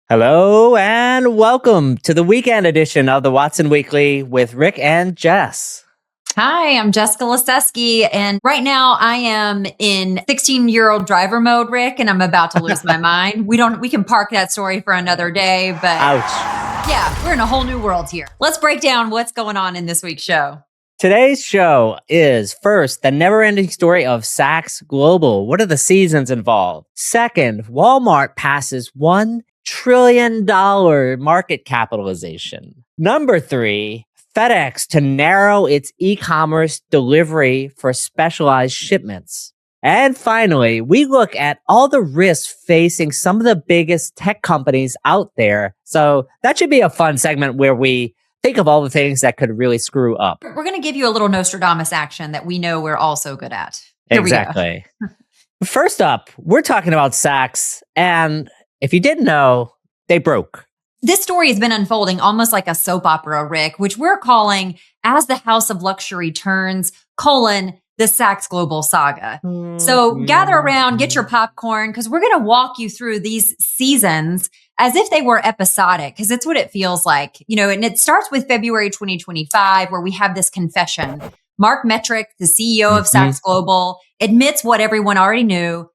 Hello and welcome to the weekend edition of the Watson Weekly with Rick and Jess. Hi, I'm Jessica Lesesky, and right now I am in 16-year-old driver mode, Rick, and I'm about to lose my mind. We can park that story for another day, but Ouch. Yeah, we're in a whole new world here. Let's break down what's going on in this week's show. Today's show is first, the never-ending story of Saks Global. What are the seasons involved? Second, Walmart passes $1 trillion market capitalization. Number 3, FedEx to narrow its e-commerce delivery for specialized shipments. And finally, we look at all the risks facing some of the biggest tech companies out there. So that should be a fun segment where we think of all the things that could really screw up. We're going to give you a little Nostradamus action that we know we're all so good at. Here Exactly. First up, we're talking about Saks. And if you didn't know, they broke. This story has been unfolding almost like a soap opera, Rick, which we're calling As the House of Luxury Turns, the Saks Global Saga. So gather around, get your popcorn, because we're going to walk you through these seasons as if they were episodic, because it's what it feels like. And it starts with February 2025, where we have this confession. Mark Metrick, the CEO of Saks Global, admits what everyone already knew.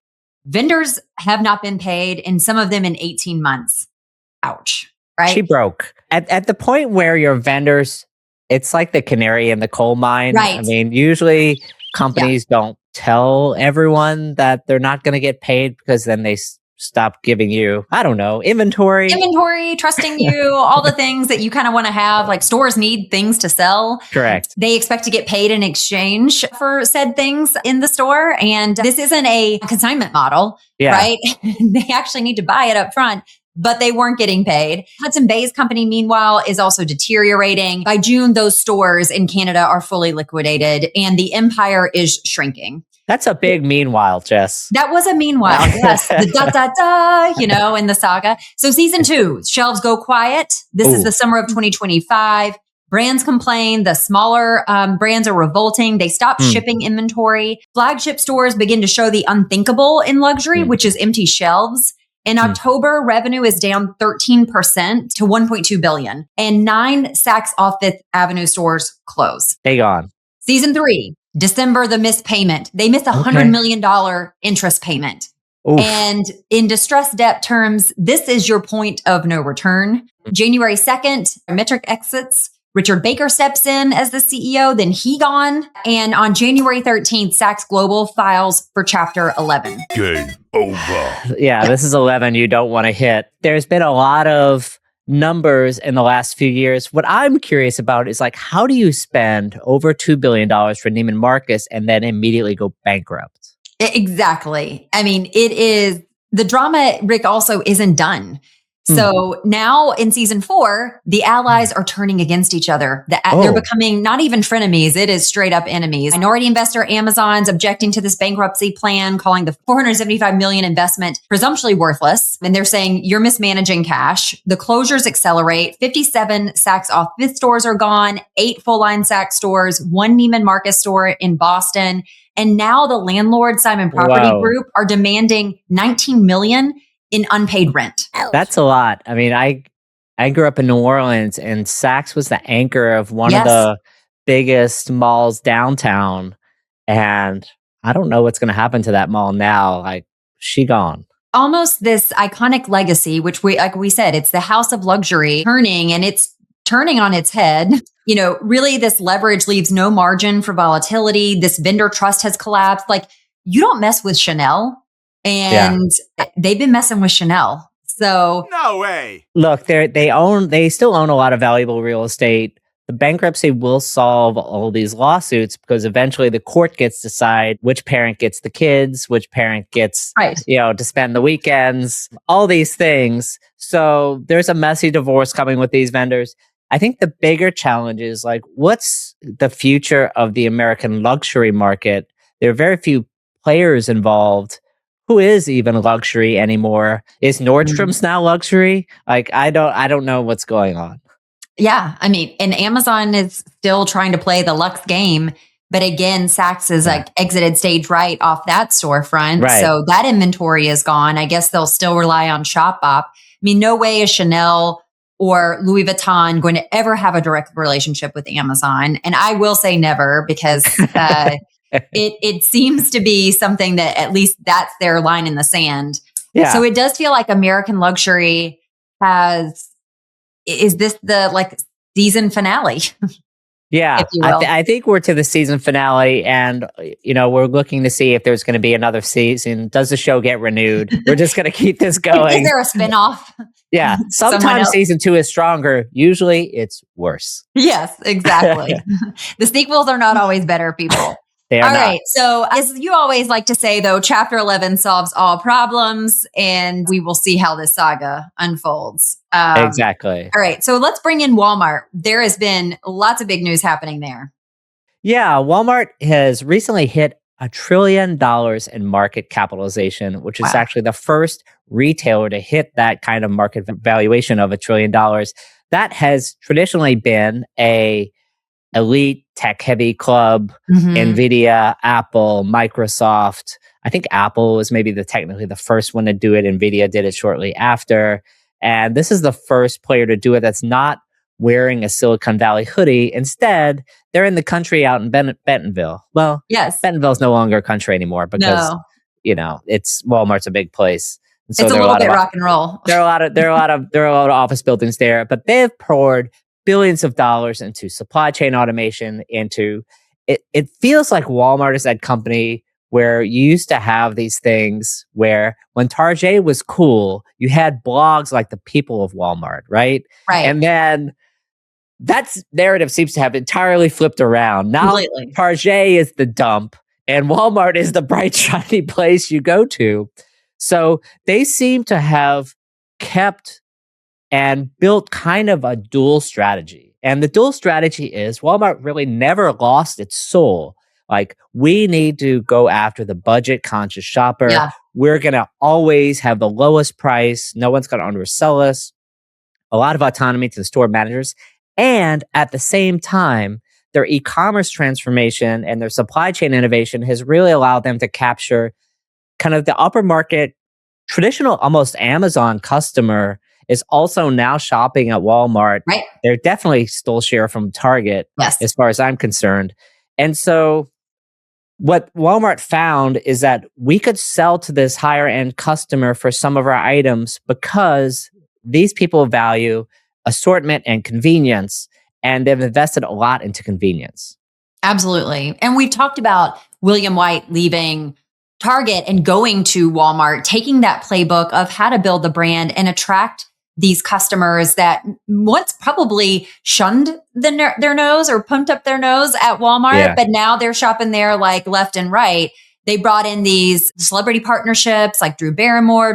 Vendors have not been paid, and some of them in 18 months. Ouch. Right? She broke. At the point where your vendors, it's like the canary in the coal mine. Right. I mean, usually companies don't tell everyone that they're not going to get paid because then they stop giving you, I don't know, inventory, trusting you, all the things that you kind of want to have. Like stores need things to sell. Correct. They expect to get paid in exchange for said things in the store. And this isn't a consignment model, right? They actually need to buy it up front. But they weren't getting paid. Hudson Bay's company, meanwhile, is also deteriorating. By June, those stores in Canada are fully liquidated and the empire is shrinking. That's a big meanwhile, Jess. That was a meanwhile, yes. The in the saga. So season 2, shelves go quiet. This is the summer of 2025. Brands complain. The smaller brands are revolting. They stop shipping inventory. Flagship stores begin to show the unthinkable in luxury, which is empty shelves. In October, revenue is down 13% to $1.2 billion, and 9 Saks off Fifth Avenue stores close. They gone. Season 3, December, the missed payment. They missed $100 million interest payment. Oof. And in distressed debt terms, this is your point of no return. January 2nd, Metric exits. Richard Baker steps in as the CEO, then he gone. And on January 13th, Saks Global files for Chapter 11. Game over. Yeah, this is 11 you don't want to hit. There's been a lot of numbers in the last few years. What I'm curious about is how do you spend over $2 billion for Neiman Marcus and then immediately go bankrupt? Exactly. I mean, it is, the drama, Rick, also isn't done. So now in season 4, the allies are turning against each other. They're becoming not even frenemies. It is straight up enemies. Minority investor Amazon's objecting to this bankruptcy plan, calling the $475 million investment presumptuously worthless. And they're saying you're mismanaging cash. The closures accelerate. 57 Saks off Fifth stores are gone, 8 full line Saks stores, 1 Neiman Marcus store in Boston. And now the landlord, Simon Property Group, are demanding $19 million in unpaid rent. That's a lot. I mean, I grew up in New Orleans and Saks was the anchor of one of the biggest malls downtown. And I don't know what's going to happen to that mall now. She gone. Almost this iconic legacy, which we said, it's the house of luxury turning, and it's turning on its head. Really this leverage leaves no margin for volatility. This vendor trust has collapsed. You don't mess with Chanel. And they've been messing with Chanel. So no way. Look, they still own a lot of valuable real estate. The bankruptcy will solve all these lawsuits because eventually the court gets to decide which parent gets the kids, which parent gets, to spend the weekends, all these things. So there's a messy divorce coming with these vendors. I think the bigger challenge is what's the future of the American luxury market? There are very few players involved. Who is even luxury anymore? Is Nordstrom's now luxury? I don't know what's going on. Yeah. I mean, and Amazon is still trying to play the luxe game. But again, Saks is exited stage right off that storefront. Right. So that inventory is gone. I guess they'll still rely on Shopify. mean, no way is Chanel or Louis Vuitton going to ever have a direct relationship with Amazon. And I will say never, because it seems to be something that at least that's their line in the sand. Yeah. So it does feel like American luxury is this the season finale? Yeah, I think we're to the season finale, and we're looking to see if there's going to be another season. Does the show get renewed? We're just going to keep this going. Is there a spinoff? Yeah, sometimes season 2 is stronger. Usually, it's worse. Yes, exactly. The sequels are not always better, people. They are all not. Right. So as you always like to say, though, chapter 11 solves all problems, and we will see how this saga unfolds. Exactly. All right. So let's bring in Walmart. There has been lots of big news happening there. Yeah. Walmart has recently hit $1 trillion in market capitalization, which is actually the first retailer to hit that kind of market valuation of $1 trillion. That has traditionally been a elite tech heavy club. NVIDIA, Apple, Microsoft. I think Apple was maybe technically the first one to do it. NVIDIA did it shortly after. And this is the first player to do it that's not wearing a Silicon Valley hoodie. Instead, they're in the country out in Bentonville. Well, yes, Bentonville's no longer a country anymore because it's Walmart's a big place. And so it's a little bit rock and roll. There are a lot of office buildings there, but they've poured billions of dollars into supply chain automation, into it feels like Walmart is that company where you used to have these things where when Target was cool, you had blogs like the people of Walmart, right? Right. And then that narrative seems to have entirely flipped around. Now Completely. Target is the dump and Walmart is the bright, shiny place you go to. So they seem to have kept and built kind of a dual strategy. And the dual strategy is Walmart really never lost its soul. Like, we need to go after the budget conscious shopper. Yeah. We're going to always have the lowest price. No one's going to undersell us. A lot of autonomy to the store managers. And at the same time, their e-commerce transformation and their supply chain innovation has really allowed them to capture kind of the upper market, traditional, almost Amazon customer is also now shopping at Walmart. Right. They're definitely stole share from Target, yes, as far as I'm concerned. And so what Walmart found is that we could sell to this higher end customer for some of our items because these people value assortment and convenience, and they've invested a lot into convenience. Absolutely. And we've talked about William White leaving Target and going to Walmart, taking that playbook of how to build the brand and attract these customers that once probably shunned their nose or pumped up their nose at Walmart, but now they're shopping there like left and right. They brought in these celebrity partnerships like Drew Barrymore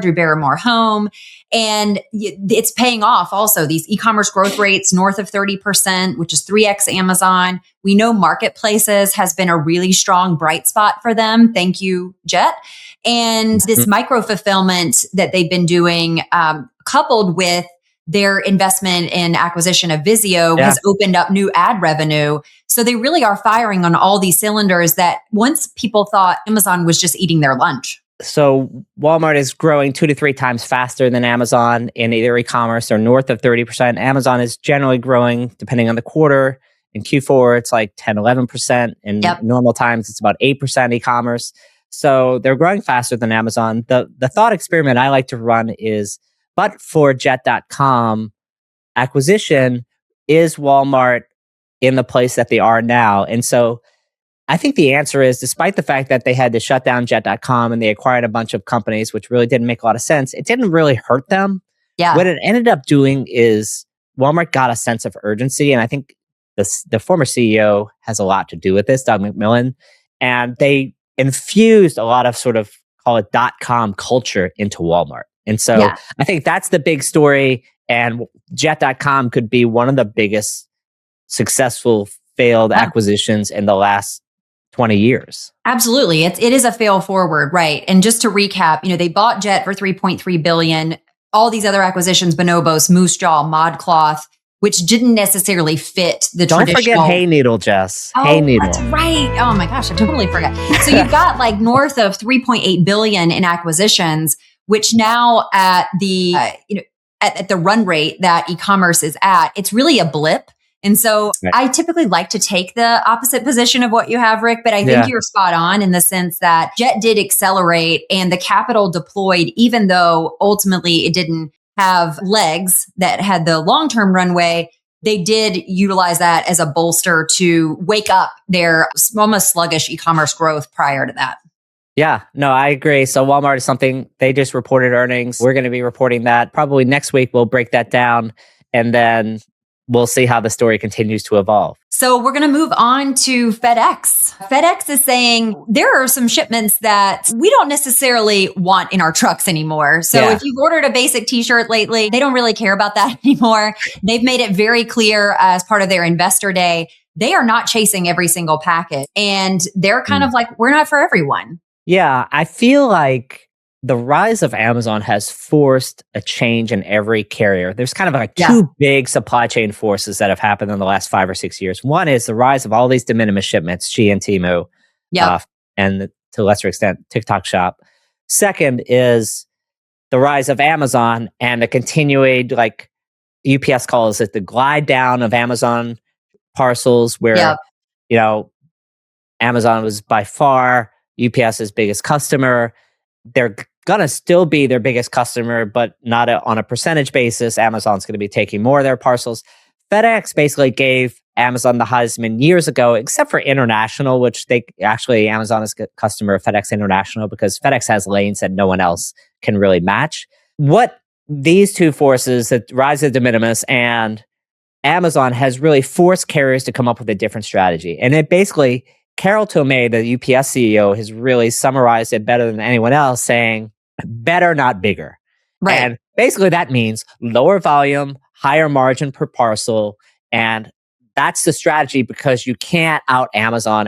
Home, and it's paying off also. These e-commerce growth rates north of 30%, which is 3x Amazon. We know marketplaces has been a really strong bright spot for them. Thank you, Jet. And this micro fulfillment that they've been doing, coupled with their investment in acquisition of Vizio, has opened up new ad revenue. So they really are firing on all these cylinders that once people thought Amazon was just eating their lunch. So Walmart is growing 2 to 3 times faster than Amazon in either e-commerce or north of 30%. Amazon is generally growing, depending on the quarter. In Q4, it's like 10, 11%. In normal times, it's about 8% e-commerce. So they're growing faster than Amazon. The thought experiment I like to run is, but for Jet.com acquisition, is Walmart in the place that they are now? And so I think the answer is, despite the fact that they had to shut down Jet.com and they acquired a bunch of companies, which really didn't make a lot of sense, it didn't really hurt them. Yeah. What it ended up doing is Walmart got a sense of urgency. And I think the former CEO has a lot to do with this, Doug McMillon. And they infused a lot of sort of, call it .com culture into Walmart. And so I think that's the big story. And Jet.com could be one of the biggest successful failed acquisitions in the last 20 years. Absolutely. It is a fail forward, right? And just to recap, they bought Jet for $3.3 billion. All these other acquisitions, Bonobos, Moose Jaw, ModCloth, which didn't necessarily fit the traditional. Don't forget Hay Needle, Jess. Oh, Hay Needle. That's right. Oh my gosh, I totally forgot. So you've got like north of $3.8 billion in acquisitions, which now at at the run rate that e-commerce is at, it's really a blip. And so I typically like to take the opposite position of what you have, Rick, but I think you're spot on in the sense that Jet did accelerate and the capital deployed, even though ultimately it didn't have legs that had the long-term runway. They did utilize that as a bolster to wake up their almost sluggish e-commerce growth prior to that. Yeah, no, I agree. So Walmart is something, they just reported earnings. We're going to be reporting that probably next week. We'll break that down and then we'll see how the story continues to evolve. So we're going to move on to FedEx. FedEx is saying there are some shipments that we don't necessarily want in our trucks anymore. So if you've ordered a basic t-shirt lately, they don't really care about that anymore. They've made it very clear as part of their investor day, they are not chasing every single packet. And they're kind of like, we're not for everyone. Yeah, I feel like the rise of Amazon has forced a change in every carrier. There's kind of like two big supply chain forces that have happened in the last 5 or 6 years. One is the rise of all these de minimis shipments, Shein and Temu, and to a lesser extent, TikTok Shop. Second is the rise of Amazon and the continued, like UPS calls it, the glide down of Amazon parcels where, you know, Amazon was by far UPS's biggest customer. They're going to still be their biggest customer, but not on a percentage basis. Amazon's going to be taking more of their parcels. FedEx basically gave Amazon the Heisman years ago, except for international, which Amazon is a customer of FedEx International because FedEx has lanes that no one else can really match. What these two forces, the rise of de minimis and Amazon, has really forced carriers to come up with a different strategy. And it basically, Carol Tomei, the UPS CEO, has really summarized it better than anyone else, saying, better, not bigger. Right. And basically that means lower volume, higher margin per parcel. And that's the strategy because you can't out Amazon.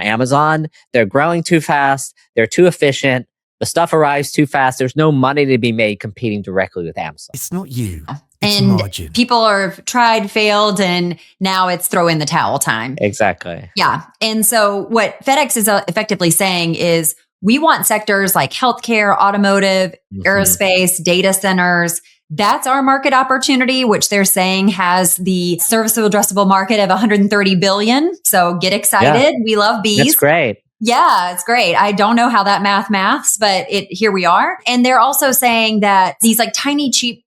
They're growing too fast. They're too efficient. The stuff arrives too fast. There's no money to be made competing directly with Amazon. It's not you. It's and margin. People have tried, failed, and now it's throw in the towel time. Exactly. Yeah. And so what FedEx is effectively saying is we want sectors like healthcare, automotive, aerospace, data centers. That's our market opportunity, which they're saying has the serviceable addressable market of 130 billion. So get excited. Yeah. We love bees. That's great. Yeah, it's great. I don't know how that maths, but here we are. And they're also saying that these like tiny, cheap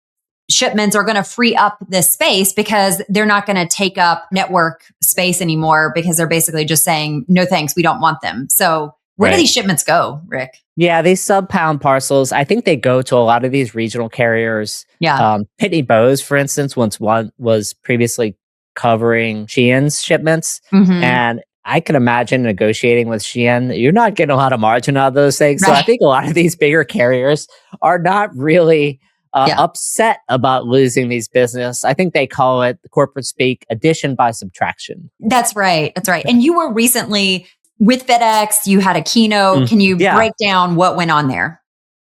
shipments are going to free up this space because they're not going to take up network space anymore because they're basically just saying, no, thanks, we don't want them. So where do these shipments go, Rick? Yeah, these sub-pound parcels, I think they go to a lot of these regional carriers. Yeah. Pitney Bowes, for instance, one was previously covering Shein's shipments. And I can imagine negotiating with Shein. You're not getting a lot of margin out of those things. So I think a lot of these bigger carriers are not really upset about losing these business. I think they call it, the corporate speak, addition by subtraction. That's right. And you were recently with FedEx. You had a keynote. Can you break down what went on there?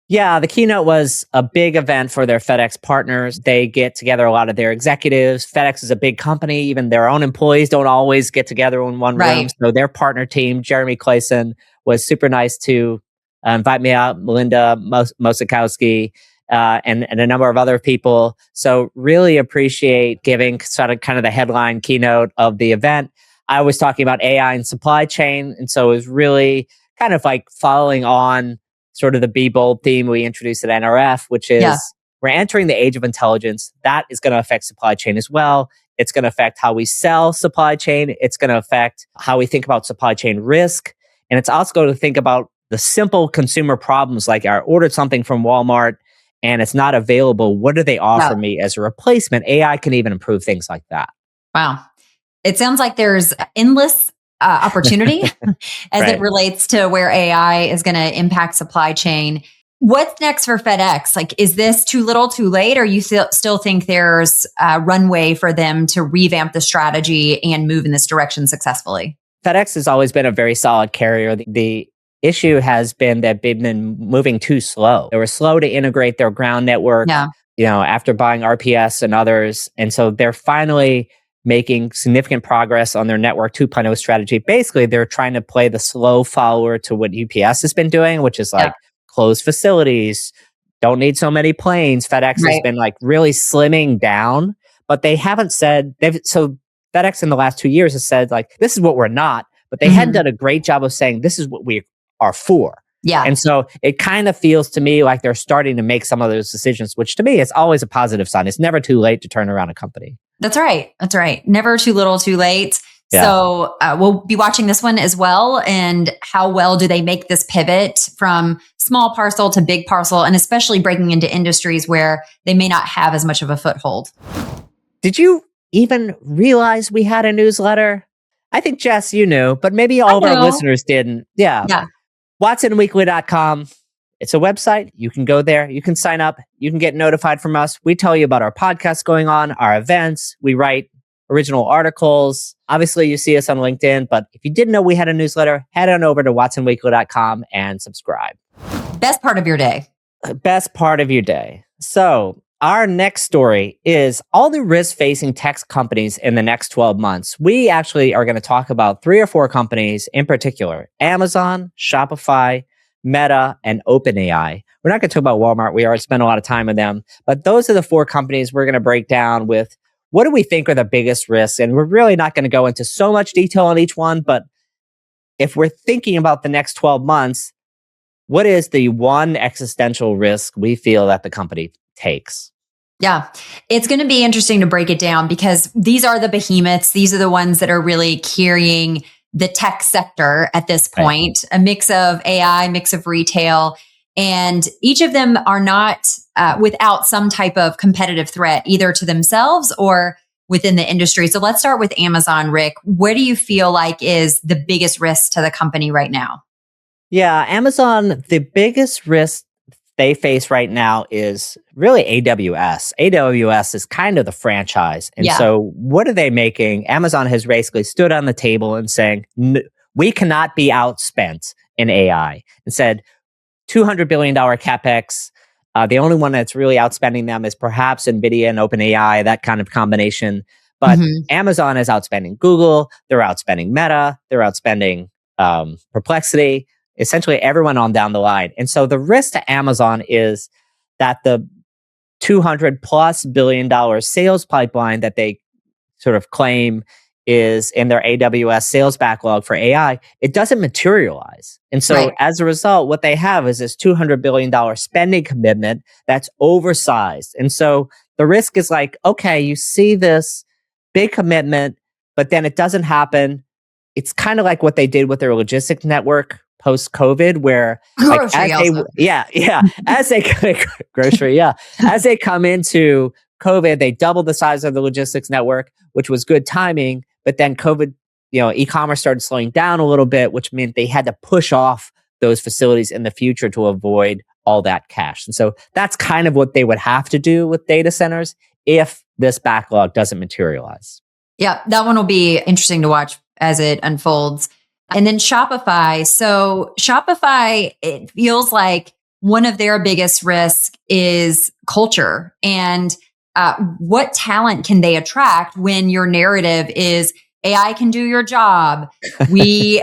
Yeah, the keynote was a big event for their FedEx partners. They get together a lot of their executives. FedEx is a big company. Even their own employees don't always get together in one room. So their partner team, Jeremy Clayson, was super nice to invite me out, Melinda Mosikowski, and a number of other people. So really appreciate giving sort of kind of the headline keynote of the event. I was talking about AI and supply chain. And so it was really kind of like following on sort of the Be Bold theme we introduced at NRF, which is we're entering the age of intelligence. That is going to affect supply chain as well. It's going to affect how we sell supply chain. It's going to affect how we think about supply chain risk. And it's also going to think about the simple consumer problems, like I ordered something from Walmart and it's not available. What do they offer me as a replacement? AI can even improve things like that. Wow. It sounds like there's endless opportunity as it relates to where AI is going to impact supply chain. What's next for FedEx? Like, is this too little, too late? Or you still think there's a runway for them to revamp the strategy and move in this direction successfully? FedEx has always been a very solid carrier. The issue has been that they've been moving too slow. They were slow to integrate their ground network, after buying RPS and others. And so they're finally making significant progress on their Network 2.0 strategy. Basically, they're trying to play the slow follower to what UPS has been doing, which is like close facilities, don't need so many planes. FedEx has been like really slimming down, but they haven't said so FedEx in the last 2 years has said like, this is what we're not, but they hadn't done a great job of saying this is what we are for. Yeah. And so it kind of feels to me like they're starting to make some of those decisions, which to me is always a positive sign. It's never too late to turn around a company. That's right. That's right. Never too little, too late. Yeah. So we'll be watching this one as well. And how well do they make this pivot from small parcel to big parcel, and especially breaking into industries where they may not have as much of a foothold. Did you even realize we had a newsletter? I think, Jess, you knew, but maybe all of our listeners didn't. Yeah. WatsonWeekly.com. It's a website. You can go there. You can sign up. You can get notified from us. We tell you about our podcasts going on, our events. We write original articles. Obviously, you see us on LinkedIn, but if you didn't know we had a newsletter, head on over to WatsonWeekly.com and subscribe. Best part of your day. Best part of your day. So our next story is all the risk-facing tech companies in the next 12 months. We actually are going to talk about 3 or 4 companies in particular: Amazon, Shopify, Meta, and OpenAI. We're not going to talk about Walmart. We already spent a lot of time with them. But those are the 4 companies we're going to break down with what do we think are the biggest risks. And we're really not going to go into so much detail on each one. But if we're thinking about the next 12 months, what is the one existential risk we feel that the company takes? Yeah, it's going to be interesting to break it down because these are the behemoths. These are the ones that are really carrying the tech sector at this point, a mix of AI, mix of retail, and each of them are not without some type of competitive threat, either to themselves or within the industry. So let's start with Amazon, Rick. Where do you feel like is the biggest risk to the company right now? Yeah, Amazon, the biggest risk they face right now is really AWS. AWS is kind of the franchise. And so what are they making? Amazon has basically stood on the table and saying, we cannot be outspent in AI, and said $200 billion CapEx. The only one that's really outspending them is perhaps NVIDIA and OpenAI, that kind of combination. But Amazon is outspending Google. They're outspending Meta. They're outspending Perplexity. Essentially everyone on down the line. And so the risk to Amazon is that the $200+ billion sales pipeline that they sort of claim is in their AWS sales backlog for AI, it doesn't materialize. And so as a result, what they have is this $200 billion spending commitment that's oversized. And so the risk is like, okay, you see this big commitment, but then it doesn't happen. It's kind of like what they did with their logistics network post-COVID, where as they as they come into COVID, they doubled the size of the logistics network, which was good timing. But then COVID, e-commerce started slowing down a little bit, which meant they had to push off those facilities in the future to avoid all that cash. And so that's kind of what they would have to do with data centers if this backlog doesn't materialize. Yeah, that one will be interesting to watch as it unfolds. And then Shopify. So Shopify, it feels like one of their biggest risks is culture. And what talent can they attract when your narrative is AI can do your job? We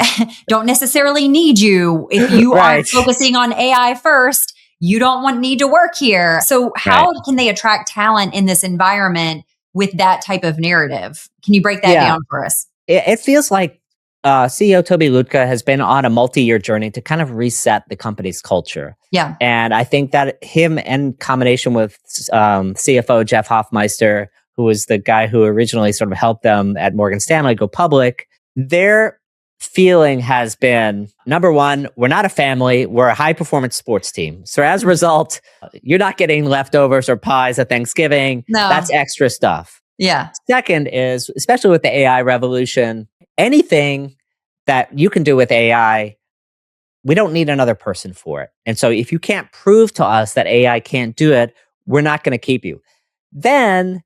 don't necessarily need you. If you aren't focusing on AI first, you don't need to work here. So how can they attract talent in this environment with that type of narrative? Can you break that down for us? It feels like CEO Toby Lutka has been on a multi-year journey to kind of reset the company's culture. Yeah. And I think that him, in combination with CFO Jeff Hoffmeister, who was the guy who originally sort of helped them at Morgan Stanley go public, their feeling has been, number one, we're not a family, we're a high-performance sports team. So as a result, you're not getting leftovers or pies at Thanksgiving. No. That's extra stuff. Yeah. Second is, especially with the AI revolution, anything that you can do with AI, we don't need another person for it. And so if you can't prove to us that AI can't do it, we're not going to keep you. Then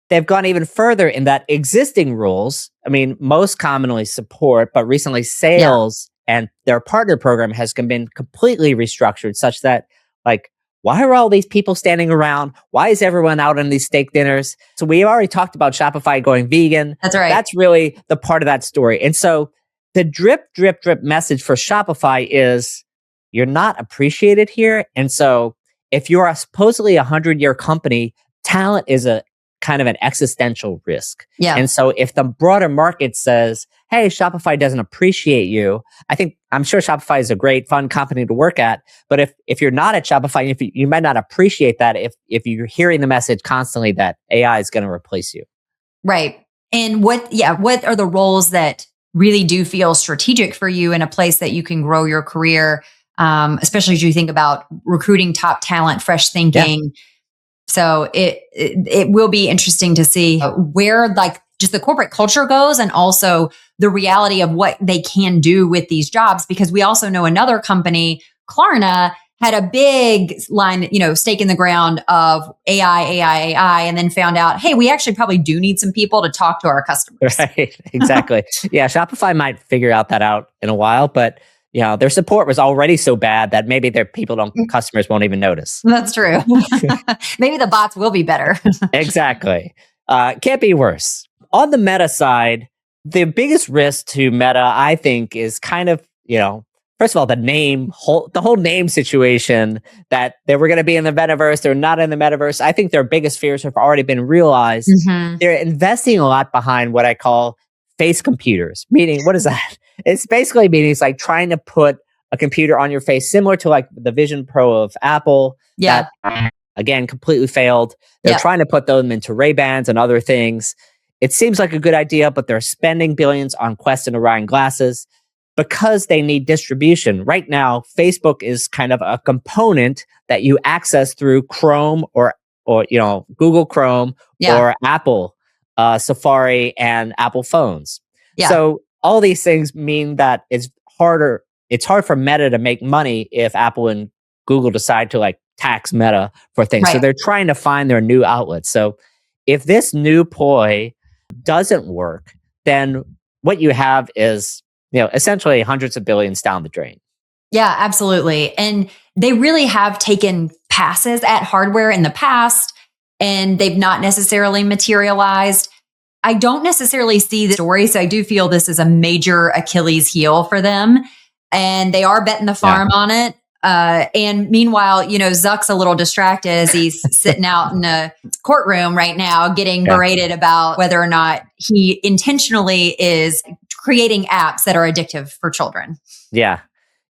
they've gone even further in that existing rules, most commonly support, but recently sales and their partner program has been completely restructured such that, why are all these people standing around? Why is everyone out on these steak dinners? So we already talked about Shopify going vegan. That's right. That's really the part of that story. And so the drip message for Shopify is you're not appreciated here. And so if you're a supposedly 100-year company, talent is a kind of an existential risk. Yeah. And so if the broader market says, hey, Shopify doesn't appreciate you, I'm sure Shopify is a great, fun company to work at. But if you're not at Shopify, you might not appreciate that if you're hearing the message constantly that AI is going to replace you. Right. And what are the roles that really do feel strategic for you in a place that you can grow your career, especially as you think about recruiting top talent, fresh thinking. Yeah. So it will be interesting to see where like just the corporate culture goes, and also the reality of what they can do with these jobs. Because we also know another company, Klarna, had a big line, stake in the ground of AI, and then found out, hey, we actually probably do need some people to talk to our customers. Right, exactly. Yeah, Shopify might figure that out in a while, but their support was already so bad that maybe their customers won't even notice. That's true. Maybe the bots will be better. Exactly. Can't be worse. On the Meta side, the biggest risk to Meta, I think, is kind of, first of all, the whole name situation, that they were going to be in the metaverse, they're not in the metaverse. I think their biggest fears have already been realized. Mm-hmm. They're investing a lot behind what I call face computers. Meaning, what is that? It's basically meaning it's like trying to put a computer on your face, similar to like the Vision Pro of Apple. Yeah. That, again, completely failed. They're trying to put them into Ray-Bans and other things. It seems like a good idea, but they're spending billions on Quest and Orion glasses because they need distribution. Right now, Facebook is kind of a component that you access through Chrome or Google Chrome or Apple Safari and Apple phones. Yeah. So all these things mean that it's hard for Meta to make money if Apple and Google decide to like tax Meta for things. Right. So they're trying to find their new outlets. So if this new ploy doesn't work, then what you have is, essentially hundreds of billions down the drain. Yeah, absolutely. And they really have taken passes at hardware in the past, and they've not necessarily materialized. I don't necessarily see the story, so I do feel this is a major Achilles heel for them, and they are betting the farm on it. And meanwhile, Zuck's a little distracted as he's sitting out in a courtroom right now getting berated about whether or not he intentionally is creating apps that are addictive for children. Yeah.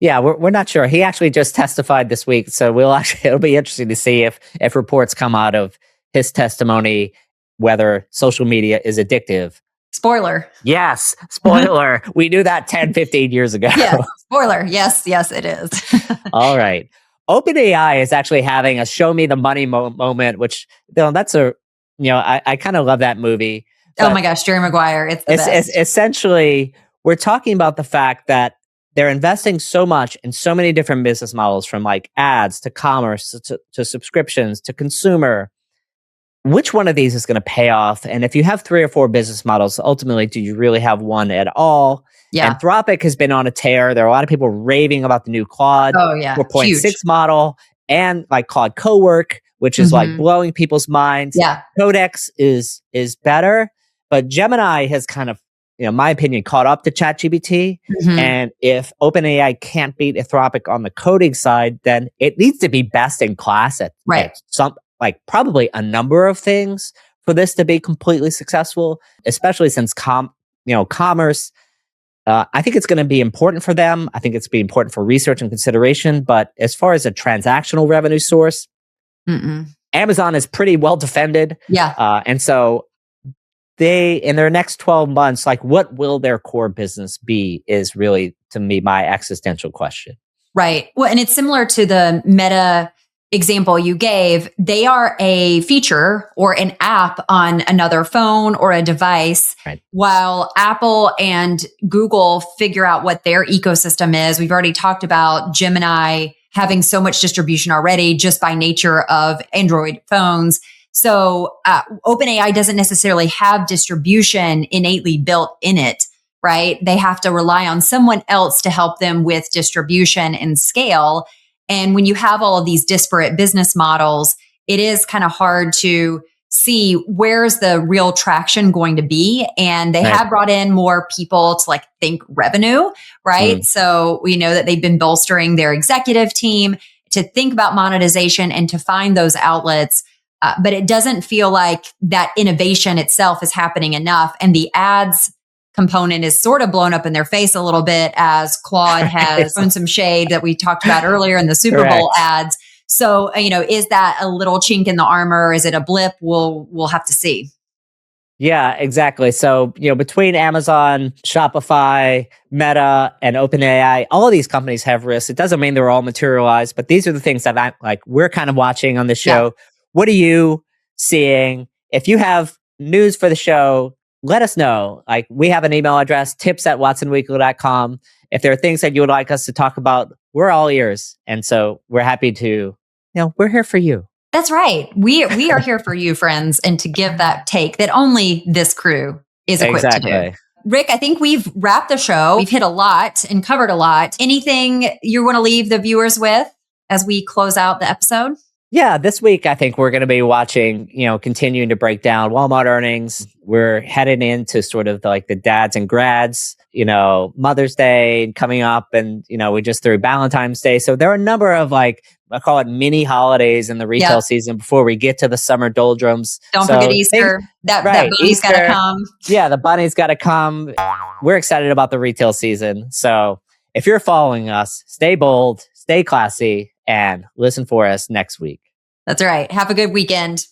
Yeah, we're not sure. He actually just testified this week, so it'll be interesting to see if reports come out of his testimony whether social media is addictive. Spoiler. Yes, spoiler. We knew that 10, 15 years ago. Yeah, spoiler. Yes, it is. All right. OpenAI is actually having a show me the money moment, which that's I kind of love that movie. Oh my gosh, Jerry Maguire. It's the best. Essentially, we're talking about the fact that they're investing so much in so many different business models, from like ads to commerce to subscriptions to consumer. Which one of these is going to pay off? And if you have 3 or 4 business models, ultimately, do you really have one at all? Yeah. Anthropic has been on a tear. There are a lot of people raving about the new Claude 4.6 model, and like Claude Cowork, which is like blowing people's minds. Yeah. Codex is better, but Gemini has kind of, in my opinion, caught up to ChatGPT. Mm-hmm. And if OpenAI can't beat Anthropic on the coding side, then it needs to be best in class at some, like probably a number of things for this to be completely successful, especially since commerce. I think it's going to be important for them. I think it's be important for research and consideration. But as far as a transactional revenue source, Amazon is pretty well defended. Yeah. And so they, in their next 12 months, like what will their core business be is really, to me, my existential question. Right. Well, and it's similar to the Meta example you gave. They are a feature or an app on another phone or a device, while Apple and Google figure out what their ecosystem is. We've already talked about Gemini having so much distribution already just by nature of Android phones. So OpenAI doesn't necessarily have distribution innately built in it, right? They have to rely on someone else to help them with distribution and scale. And when you have all of these disparate business models, it is kind of hard to see where's the real traction going to be. And they have brought in more people to like think revenue, right? So we know that they've been bolstering their executive team to think about monetization and to find those outlets. But it doesn't feel like that innovation itself is happening enough. And the ads component is sort of blown up in their face a little bit as Claude has thrown some shade that we talked about earlier in the Super Bowl ads. So, is that a little chink in the armor? Is it a blip? We'll have to see. Yeah, exactly. So, between Amazon, Shopify, Meta, and OpenAI, all of these companies have risks. It doesn't mean they're all materialized, but these are the things that we're kind of watching on the show. Yeah. What are you seeing? If you have news for the show, let us know. We have an email address, tips@watsonweekly.com. If there are things that you would like us to talk about, we're all ears. And so we're happy to, we're here for you. That's right. We are here for you, friends, and to give that take that only this crew is equipped to do. Rick, I think we've wrapped the show. We've hit a lot and covered a lot. Anything you want to leave the viewers with as we close out the episode? Yeah, this week, I think we're going to be watching, continuing to break down Walmart earnings. We're heading into sort of the dads and grads, Mother's Day coming up, and, we just threw Valentine's Day. So there are a number of I call it mini holidays in the retail season before we get to the summer doldrums. Don't forget Easter. That bunny's got to come. Yeah, the bunny's got to come. We're excited about the retail season. So if you're following us, stay bold, stay classy, and listen for us next week. That's right. Have a good weekend.